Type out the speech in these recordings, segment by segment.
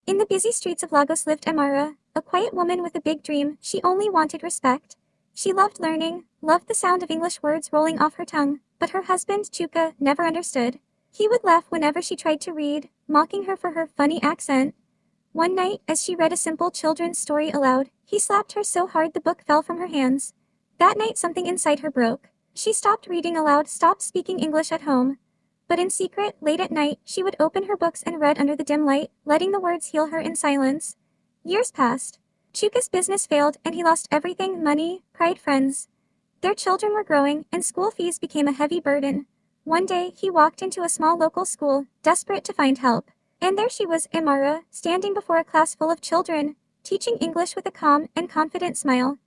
In the busy streets of Lagos lived Amara, a quiet woman with a big dream. She only wanted respect. She loved learning, loved the sound of English words rolling off her tongue, but her husband, Chuka, never understood. He would laugh whenever she tried to read, mocking her for her funny accent. One night, as she read a simple children's story aloud, he slapped her so hard the book fell from her hands. That night something inside her broke. She stopped reading aloud, stopped speaking English at home. But in secret, late at night, she would open her books and read under the dim light, letting the words heal her in silence. Years passed. Chuka's business failed and he lost everything: money, pride, friends. Their children were growing and school fees became a heavy burden. One day, he walked into a small local school, desperate to find help. And there she was, Amara, standing before a class full of children, teaching English with a calm and confident smile.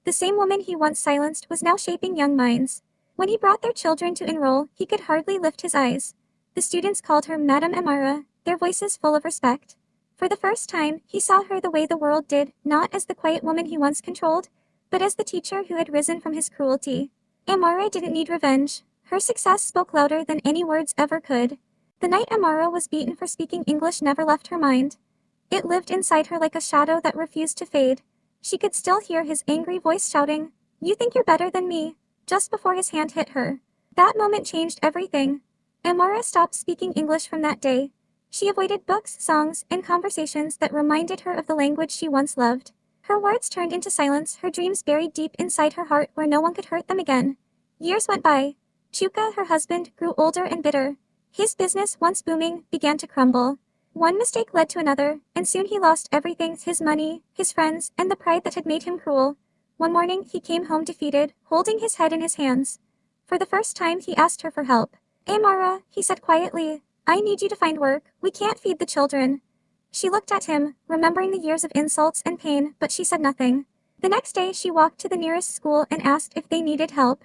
The same woman he once silenced was now shaping young minds. When he brought their children to enroll, he could hardly lift his eyes. The students called her Madam Amara, their voices full of respect. For the first time, he saw her the way the world did, not as the quiet woman he once controlled, but as the teacher who had risen from his cruelty. Amara didn't need revenge. Her success spoke louder than any words ever could. The night Amara was beaten for speaking English never left her mind. It lived inside her like a shadow that refused to fade. She could still hear his angry voice shouting, "You think you're better than me," just before his hand hit her. That moment changed everything. Amara stopped speaking English from that day. She avoided books, songs, and conversations that reminded her of the language she once loved. Her words turned into silence, her dreams buried deep inside her heart where no one could hurt them again. Years went by. Chuka, her husband, grew older and bitter. His business, once booming, began to crumble. One mistake led to another, and soon he lost everything: his money, his friends, and the pride that had made him cruel. One morning, he came home defeated, holding his head in his hands. For the first time, he asked her for help. "Amara," he said quietly, "I need you to find work. We can't feed the children." She looked at him, remembering the years of insults and pain, but she said nothing. The next day, she walked to the nearest school and asked if they needed help.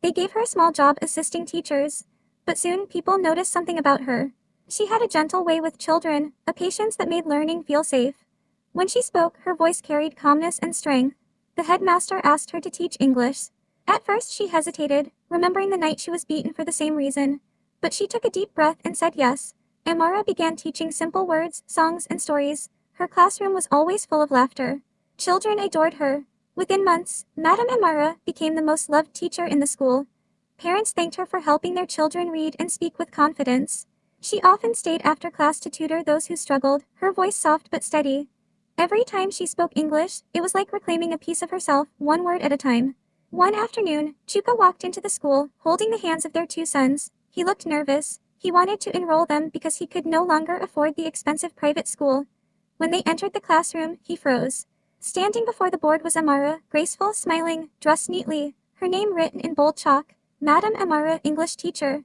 They gave her a small job assisting teachers. But soon, people noticed something about her. She had a gentle way with children, a patience that made learning feel safe. When she spoke, her voice carried calmness and strength. The headmaster asked her to teach English. At first she hesitated, remembering the night she was beaten for the same reason. But she took a deep breath and said yes. Amara began teaching simple words, songs, and stories. Her classroom was always full of laughter. Children adored her. Within months, Madam Amara became the most loved teacher in the school. Parents thanked her for helping their children read and speak with confidence. She often stayed after class to tutor those who struggled, her voice soft but steady. Every time she spoke English, it was like reclaiming a piece of herself, one word at a time. One afternoon, Chuka walked into the school, holding the hands of their two sons. He looked nervous. He wanted to enroll them because he could no longer afford the expensive private school. When they entered the classroom, he froze. Standing before the board was Amara, graceful, smiling, dressed neatly, her name written in bold chalk, Madam Amara, English teacher.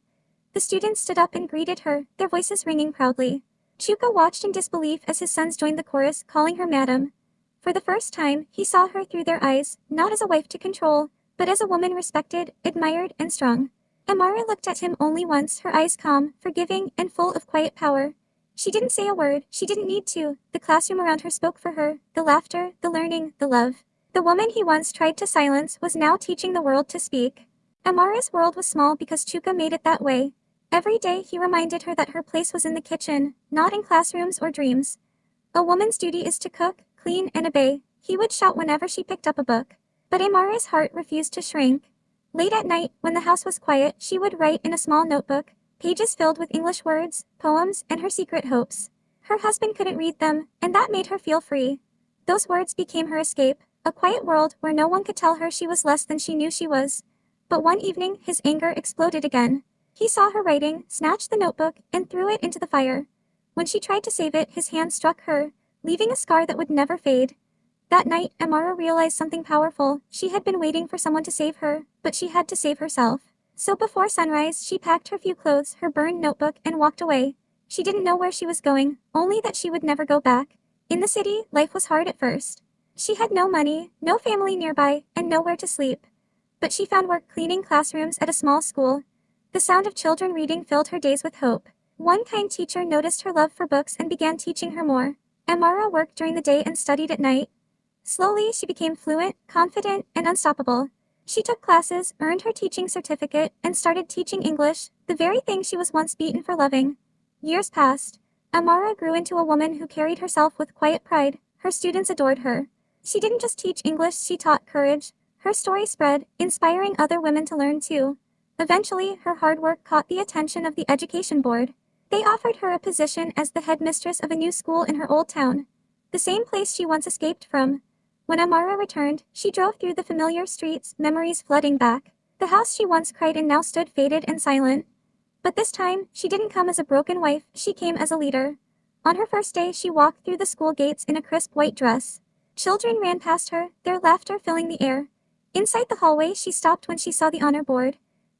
The students stood up and greeted her, their voices ringing proudly. Chuka watched in disbelief as his sons joined the chorus, calling her Madam. For the first time, he saw her through their eyes, not as a wife to control, but as a woman respected, admired, and strong. Amara looked at him only once, her eyes calm, forgiving, and full of quiet power. She didn't say a word, she didn't need to. The classroom around her spoke for her, the laughter, the learning, the love. The woman he once tried to silence was now teaching the world to speak. Amara's world was small because Chuka made it that way. Every day he reminded her that her place was in the kitchen, not in classrooms or dreams. A woman's duty is to cook, clean, and obey, he would shout whenever she picked up a book. But Amara's heart refused to shrink. Late at night, when the house was quiet, she would write in a small notebook, pages filled with English words, poems, and her secret hopes. Her husband couldn't read them, and that made her feel free. Those words became her escape, a quiet world where no one could tell her she was less than she knew she was. But one evening, his anger exploded again. He saw her writing, snatched the notebook, and threw it into the fire. When she tried to save it, his hand struck her, leaving a scar that would never fade. That night, Amara realized something powerful. She had been waiting for someone to save her, but she had to save herself. So before sunrise, she packed her few clothes, her burned notebook, and walked away. She didn't know where she was going, only that she would never go back. In the city, life was hard at first. She had no money, no family nearby, and nowhere to sleep. But she found work cleaning classrooms at a small school. The sound of children reading filled her days with hope. One kind teacher noticed her love for books and began teaching her more. Amara worked during the day and studied at night. Slowly, she became fluent, confident, and unstoppable. She took classes, earned her teaching certificate, and started teaching English, the very thing she was once beaten for loving. Years passed. Amara grew into a woman who carried herself with quiet pride. Her students adored her. She didn't just teach English, she taught courage. Her story spread, inspiring other women to learn too. Eventually, her hard work caught the attention of the education board. They offered her a position as the headmistress of a new school in her old town, the same place she once escaped from. When Amara returned, she drove through the familiar streets, memories flooding back. The house she once cried in now stood faded and silent. But this time, she didn't come as a broken wife, she came as a leader. On her first day, she walked through the school gates in a crisp white dress. Children ran past her, their laughter filling the air. Inside the hallway, she stopped when she saw the honor board.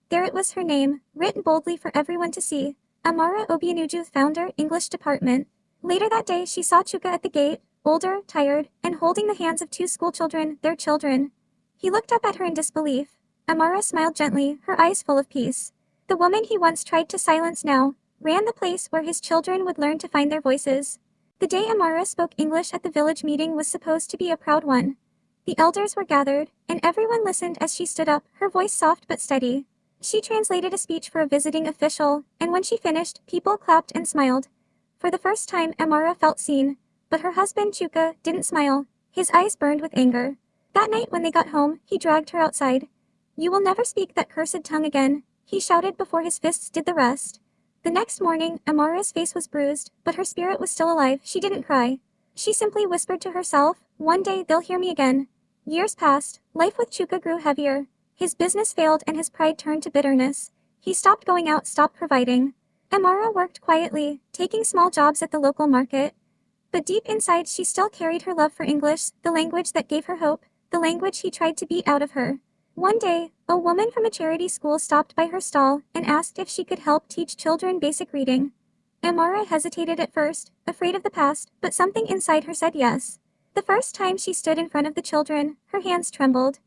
There it was, her name, written boldly for everyone to see. Amara Obianuju, founder, English department. Later that day, she saw Chuka at the gate, older, tired, and holding the hands of two schoolchildren, their children. He looked up at her in disbelief. Amara smiled gently, her eyes full of peace. The woman he once tried to silence now ran the place where his children would learn to find their voices. The day Amara spoke English at the village meeting was supposed to be a proud one. The elders were gathered, and everyone listened as she stood up, her voice soft but steady. She translated a speech for a visiting official, and when she finished, people clapped and smiled. For the first time, Amara felt seen. But her husband, Chuka, didn't smile. His eyes burned with anger. That night when they got home, he dragged her outside. "You will never speak that cursed tongue again," he shouted before his fists did the rest. The next morning, Amara's face was bruised, but her spirit was still alive. She didn't cry. She simply whispered to herself, "One day they'll hear me again." Years passed. Life with Chuka grew heavier. His business failed and his pride turned to bitterness. He stopped going out, stopped providing. Amara worked quietly, taking small jobs at the local market. But deep inside she still carried her love for English, the language that gave her hope, the language he tried to beat out of her. One day, a woman from a charity school stopped by her stall and asked if she could help teach children basic reading. Amara hesitated at first, afraid of the past, but something inside her said yes. The first time she stood in front of the children, her hands trembled.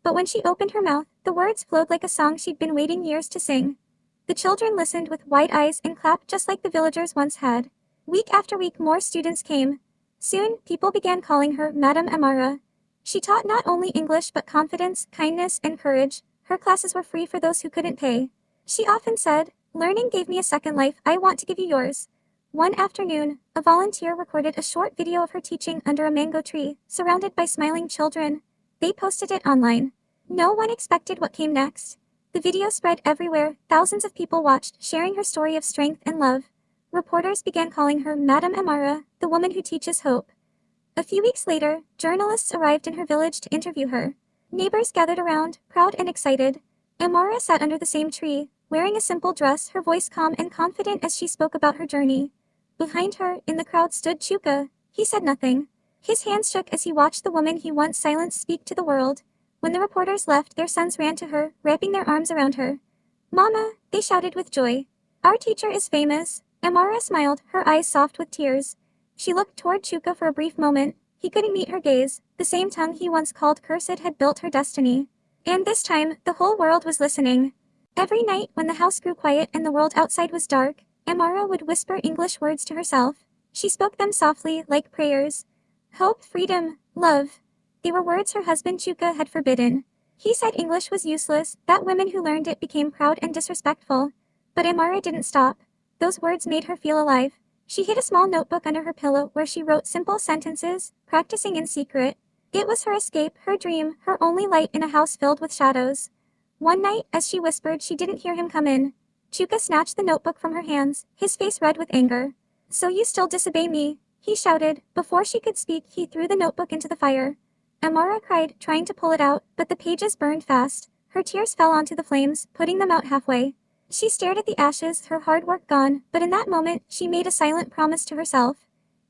But when she opened her mouth, the words flowed like a song she'd been waiting years to sing. The children listened with wide eyes and clapped just like the villagers once had. Week after week more students came. Soon, people began calling her Madam Amara. She taught not only English but confidence, kindness, and courage. Her classes were free for those who couldn't pay. She often said, "Learning gave me a second life, I want to give you yours." One afternoon, a volunteer recorded a short video of her teaching under a mango tree, surrounded by smiling children. They posted it online. No one expected what came next. The video spread everywhere, thousands of people watched, sharing her story of strength and love. Reporters began calling her Madam Amara, the woman who teaches hope. A few weeks later, journalists arrived in her village to interview her. Neighbors gathered around, proud and excited. Amara sat under the same tree, wearing a simple dress, her voice calm and confident as she spoke about her journey. Behind her, in the crowd, stood Chuka. He said nothing. His hands shook as he watched the woman he once silenced speak to the world. When the reporters left, their sons ran to her, wrapping their arms around her. "Mama," they shouted with joy. "Our teacher is famous." Amara smiled, her eyes soft with tears. She looked toward Chuka for a brief moment. He couldn't meet her gaze. The same tongue he once called cursed had built her destiny. And this time, the whole world was listening. Every night, when the house grew quiet and the world outside was dark, Amara would whisper English words to herself. She spoke them softly, like prayers. Hope, freedom, love. They were words her husband Chuka had forbidden. He said English was useless, that women who learned it became proud and disrespectful. But Amara didn't stop. Those words made her feel alive. She hid a small notebook under her pillow where she wrote simple sentences, practicing in secret. It was her escape, her dream, her only light in a house filled with shadows. One night, as she whispered, she didn't hear him come in. Chuka snatched the notebook from her hands, his face red with anger. "So you still disobey me?" he shouted. Before she could speak, he threw the notebook into the fire. Amara cried, trying to pull it out, but the pages burned fast. Her tears fell onto the flames, putting them out halfway. She stared at the ashes, her hard work gone, but in that moment, she made a silent promise to herself.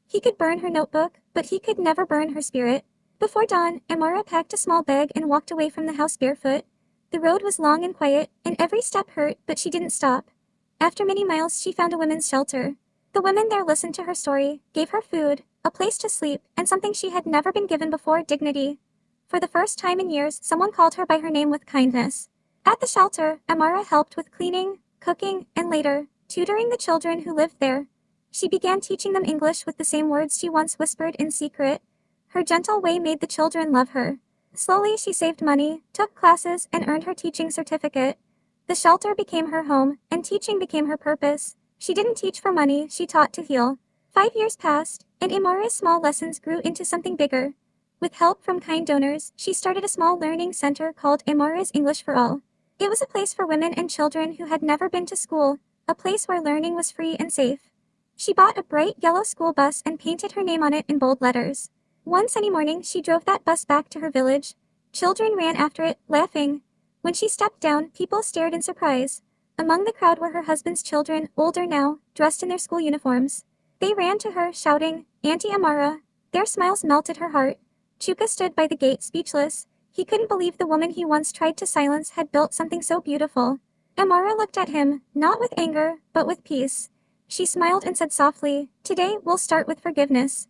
He could burn her notebook, but he could never burn her spirit. Before dawn, Amara packed a small bag and walked away from the house barefoot. The road was long and quiet, and every step hurt, but she didn't stop. After many miles, she found a women's shelter. The women there listened to her story, gave her food, a place to sleep, and something she had never been given before, dignity. For the first time in years, someone called her by her name with kindness. At the shelter, Amara helped with cleaning, cooking, and later, tutoring the children who lived there. She began teaching them English with the same words she once whispered in secret. Her gentle way made the children love her. Slowly she saved money, took classes, and earned her teaching certificate. The shelter became her home, and teaching became her purpose. She didn't teach for money, she taught to heal. 5 years passed, and Amara's small lessons grew into something bigger. With help from kind donors, she started a small learning center called Amara's English for All. It was a place for women and children who had never been to school, a place where learning was free and safe. She bought a bright yellow school bus and painted her name on it in bold letters. One sunny morning, she drove that bus back to her village. Children ran after it, laughing. When she stepped down, people stared in surprise. Among the crowd were her husband's children, older now, dressed in their school uniforms. They ran to her, shouting, "Auntie Amara." Their smiles melted her heart. Chuka stood by the gate, speechless. He couldn't believe the woman he once tried to silence had built something so beautiful. Amara looked at him, not with anger, but with peace. She smiled and said softly, "Today we'll start with forgiveness."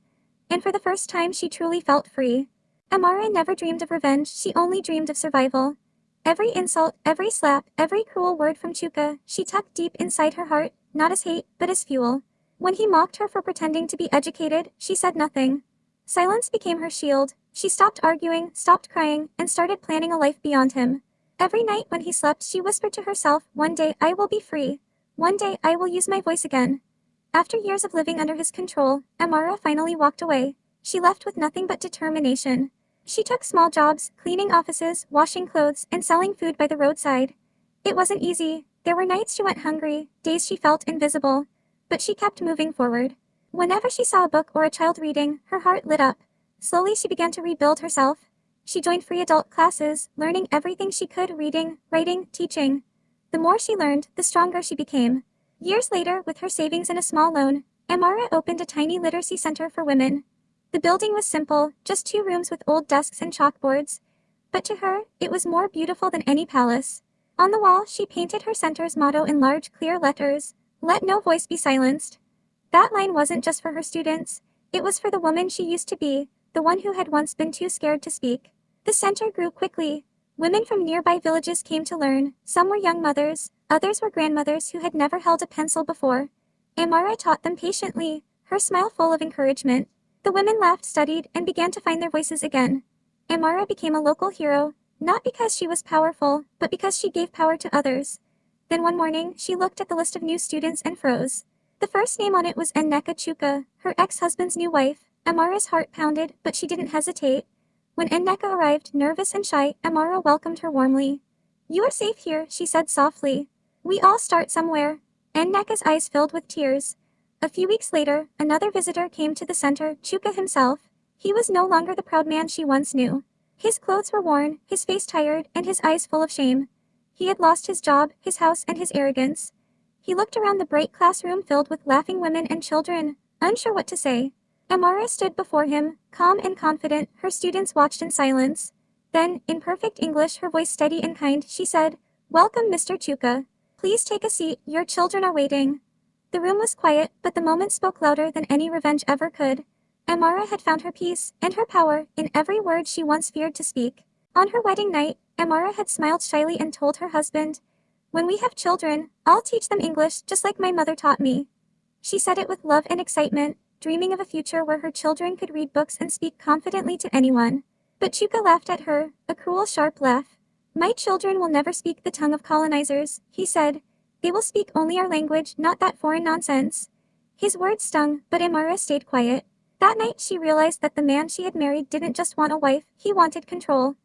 And for the first time she truly felt free. Amara never dreamed of revenge, she only dreamed of survival. Every insult, every slap, every cruel word from Chuka, she tucked deep inside her heart, not as hate, but as fuel. When he mocked her for pretending to be educated, she said nothing. Silence became her shield. She stopped arguing, stopped crying, and started planning a life beyond him. Every night when he slept, she whispered to herself, "One day I will be free. One day I will use my voice again." After years of living under his control, Amara finally walked away. She left with nothing but determination. She took small jobs, cleaning offices, washing clothes, and selling food by the roadside. It wasn't easy. There were nights she went hungry, days she felt invisible. But she kept moving forward. Whenever she saw a book or a child reading, her heart lit up. Slowly she began to rebuild herself. She joined free adult classes, learning everything she could, reading, writing, teaching. The more she learned, the stronger she became. Years later, with her savings and a small loan, Amara opened a tiny literacy center for women. The building was simple, just 2 rooms with old desks and chalkboards. But to her, it was more beautiful than any palace. On the wall, she painted her center's motto in large, clear letters, "Let no voice be silenced." That line wasn't just for her students. It was for the woman she used to be, the one who had once been too scared to speak. The center grew quickly. Women from nearby villages came to learn. Some were young mothers, others were grandmothers who had never held a pencil before. Amara taught them patiently, her smile full of encouragement. The women laughed, studied, and began to find their voices again. Amara became a local hero, not because she was powerful, but because she gave power to others. Then one morning, she looked at the list of new students and froze. The first name on it was Nneka Chuka, her ex-husband's new wife. Amara's heart pounded, but she didn't hesitate. When Nneka arrived, nervous and shy, Amara welcomed her warmly. "You are safe here," she said softly. "We all start somewhere." Nneka's eyes filled with tears. A few weeks later, another visitor came to the center, Chuka himself. He was no longer the proud man she once knew. His clothes were worn, his face tired, and his eyes full of shame. He had lost his job, his house, and his arrogance. He looked around the bright classroom filled with laughing women and children, unsure what to say. Amara stood before him, calm and confident. Her students watched in silence. Then, in perfect English, her voice steady and kind, she said, "Welcome, Mr. Chuka. Please take a seat, your children are waiting." The room was quiet, but the moment spoke louder than any revenge ever could. Amara had found her peace, and her power, in every word she once feared to speak. On her wedding night, Amara had smiled shyly and told her husband, "When we have children, I'll teach them English just like my mother taught me." She said it with love and excitement, dreaming of a future where her children could read books and speak confidently to anyone. But Chuka laughed at her, a cruel, sharp laugh. "My children will never speak the tongue of colonizers," he said. "They will speak only our language, not that foreign nonsense." His words stung, but Amara stayed quiet. That night she realized that the man she had married didn't just want a wife, he wanted control.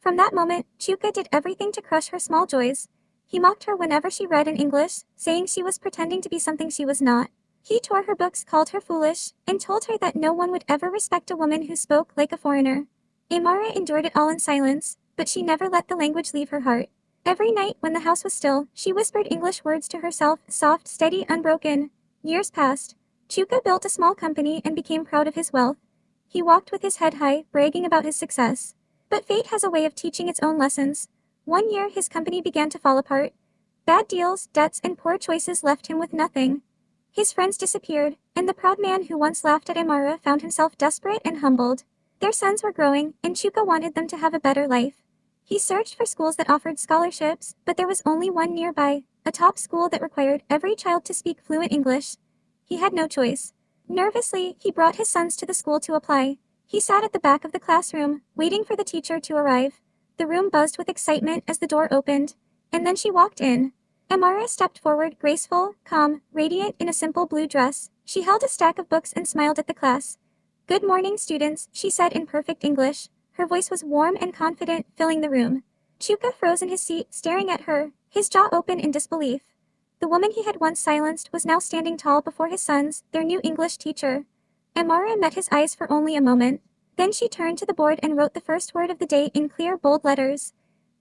From that moment, Chuka did everything to crush her small joys. He mocked her whenever she read in English, saying she was pretending to be something she was not. He tore her books, called her foolish, and told her that no one would ever respect a woman who spoke like a foreigner. Amara endured it all in silence, but she never let the language leave her heart. Every night, when the house was still, she whispered English words to herself, soft, steady, unbroken. Years passed. Chuka built a small company and became proud of his wealth. He walked with his head high, bragging about his success. But fate has a way of teaching its own lessons. One year, his company began to fall apart. Bad deals, debts, and poor choices left him with nothing. His friends disappeared, and the proud man who once laughed at Amara found himself desperate and humbled. Their sons were growing, and Chuka wanted them to have a better life. He searched for schools that offered scholarships, but there was only one nearby, a top school that required every child to speak fluent English. He had no choice. Nervously, he brought his sons to the school to apply. He sat at the back of the classroom, waiting for the teacher to arrive. The room buzzed with excitement as the door opened, and then she walked in. Amara stepped forward, graceful, calm, radiant in a simple blue dress. She held a stack of books and smiled at the class. "Good morning, students," she said in perfect English. Her voice was warm and confident, filling the room. Chuka froze in his seat, staring at her, his jaw open in disbelief. The woman he had once silenced was now standing tall before his sons, their new English teacher. Amara met his eyes for only a moment. Then she turned to the board and wrote the first word of the day in clear, bold letters.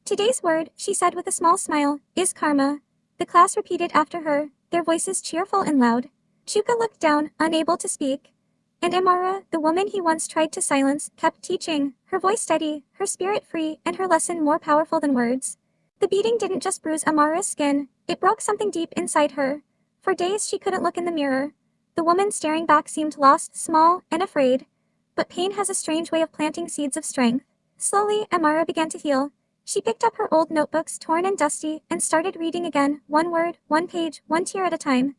"Today's word," she said with a small smile, "is karma." The class repeated after her, their voices cheerful and loud. Chuka looked down, unable to speak. And Amara, the woman he once tried to silence, kept teaching, her voice steady, her spirit free, and her lesson more powerful than words. The beating didn't just bruise Amara's skin, it broke something deep inside her. For days she couldn't look in the mirror. The woman staring back seemed lost, small, and afraid. But pain has a strange way of planting seeds of strength. Slowly, Amara began to heal. She picked up her old notebooks, torn and dusty, and started reading again, one word, one page, one tear at a time.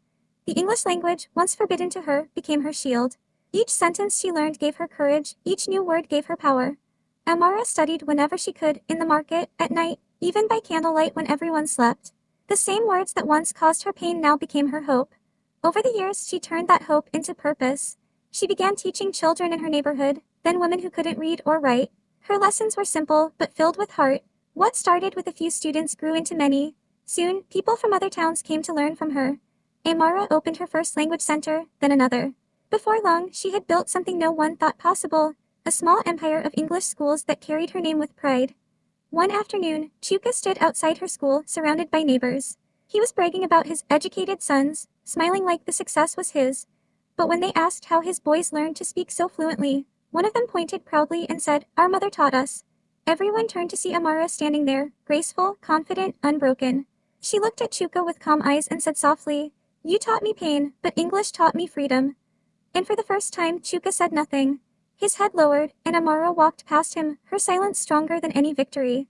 The English language, once forbidden to her, became her shield. Each sentence she learned gave her courage, each new word gave her power. Amara studied whenever she could, in the market, at night, even by candlelight when everyone slept. The same words that once caused her pain now became her hope. Over the years, she turned that hope into purpose. She began teaching children in her neighborhood, then women who couldn't read or write. Her lessons were simple, but filled with heart. What started with a few students grew into many. Soon, people from other towns came to learn from her. Amara opened her first language center, then another. Before long, she had built something no one thought possible, a small empire of English schools that carried her name with pride. One afternoon, Chuka stood outside her school, surrounded by neighbors. He was bragging about his educated sons, smiling like the success was his. But when they asked how his boys learned to speak so fluently, one of them pointed proudly and said, "Our mother taught us." Everyone turned to see Amara standing there, graceful, confident, unbroken. She looked at Chuka with calm eyes and said softly, "You taught me pain, but English taught me freedom." And for the first time, Chuka said nothing. His head lowered, and Amara walked past him, her silence stronger than any victory.